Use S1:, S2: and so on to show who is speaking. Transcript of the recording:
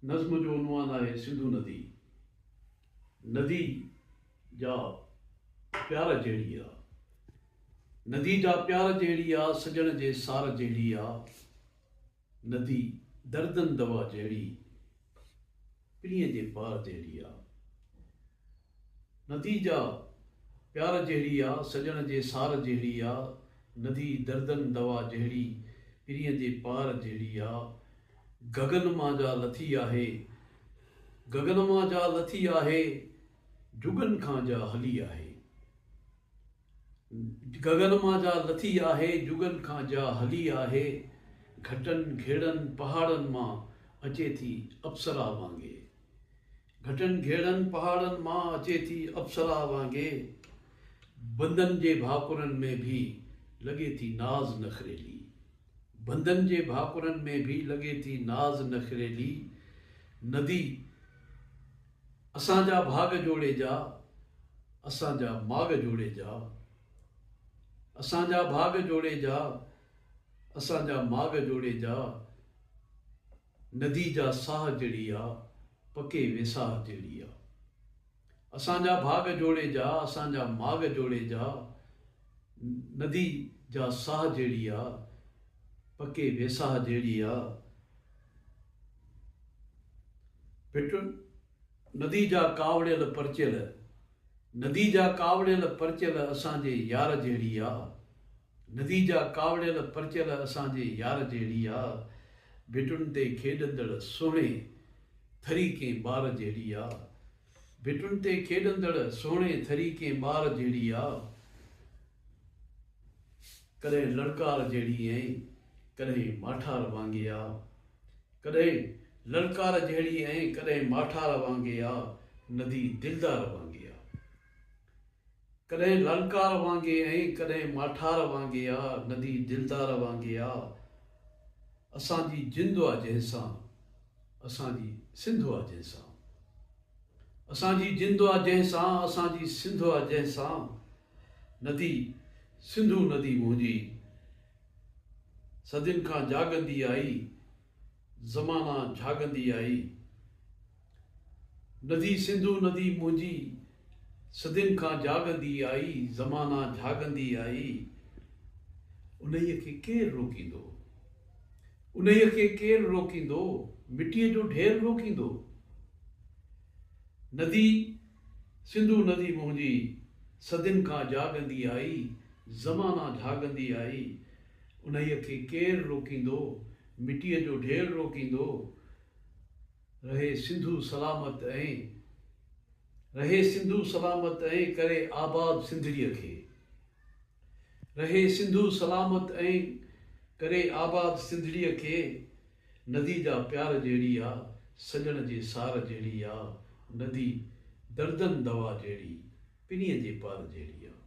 S1: नज़्म जो उनवान आहे सिंधु नदी। नदी जा प्यार जहिड़ी आहे, नदी जा प्यार जहिड़ी आहे, सजण जे सार जहिड़ी आहे। नदी दर्दन दवा जहिड़ी, पीअ जे पार जहिड़ी आहे। नदी जा प्यार जहिड़ी आहे, सजण जे सार जहिड़ी आहे। नदी दर्दन दवा जहिड़ी, पीअ जे पार जहिड़ी आहे। गगन मां जा लथी आहे, गगन मां जा लथी आहे, जुगन खां जा हली आहे। गगन मां जा लथी आहे, जुगन खां जा हली आहे। घटनि घेड़नि पहाड़नि मां अचे थी अप्सरा वांगे, घटनि घेड़नि पहाड़नि मां अचे थी अप्सरा वांगे। बंदनि जे भाकुरनि में भी लॻे थी नाज़ नखरेली, बंदनि जे भाकुरनि में भी लॻे थी नाज़ नखरेली। नदी असांजा भाग जोड़े जा, असांजा माग जोड़े जा, असांजा भाग जोड़े जा, असांजा माग जोड़े जा। नदी जा साह जहिड़ी आहे, पके वेसाह जहिड़ी आहे। असांजा भाग जोड़े जा, असांजा माग जोड़े जा। नदी जा साह जहिड़ी आहे, पके वेसाह जहिड़ी आहे। भिटुन नदी जा कावड़ियल परचियल, नदी जा कावड़ियल परचियल असांजे यार जहिड़ी आहे। नदी जा कावड़ियल परचियल असांजे यार जहिड़ी आहे। भिटुनि ते खेॾंदड़ सुहिणे थरी कंहिं ॿार जहिड़ी आहे। भिटुनि ते खेॾंदड़ सुहिणे थरी कंहिं ॿार जहिड़ी आहे। कॾहिं लड़कार जहिड़ी ऐं कॾहिं माठार वांगे आहे, कॾहिं लड़कार जहिड़ी ऐं कॾहिं माठार वांगे आहे। नदी दिलदार वांगे आहे, कॾहिं ललकार वांगे ऐं कॾहिं माठार वांगे आहे। नदी दिलदार वांगे आहे। असांजी जिंदु आहे जंहिंसां, असांजी सिंधु आहे जंहिंसां, असांजी जिंदु आहे जंहिंसां, असांजी सिंधु आहे जंहिंसां। नदी सिंधु नदी मुंहिंजी सदियुनि खां जाॻंदी आई, ज़माना झाॻंदी आई। नदी सिंधु नदी मुंहिंजी सदियुनि खां जाॻंदी आई, ज़माना झाॻंदी आई। उन्हीअ खे केरु रोकींदो, उन्हीअ खे केरु रोकींदो, मिटीअ जो ढेर रोकींदो। नदी सिंधु नदी मुंहिंजी सदियुनि खां जाॻंदी आई, ज़माना झाॻंदी आई। उन्हीअ खे केरु रोकींदो, मिटीअ जो ढेर रोकींदो। रहे सिंधु सलामत ऐं, रहे सिंधु सलामत ऐं करे आबाद सिंधड़ीअ खे, रहे सिंधु सलामत ऐं करे आबाद सिंधड़ीअ खे। नदी जा प्यार जहिड़ी आहे, सजण जे सार जहिड़ी आहे। नदी दर्दन दवा जहिड़ी, पिनीअ जे पार जहिड़ी आहे।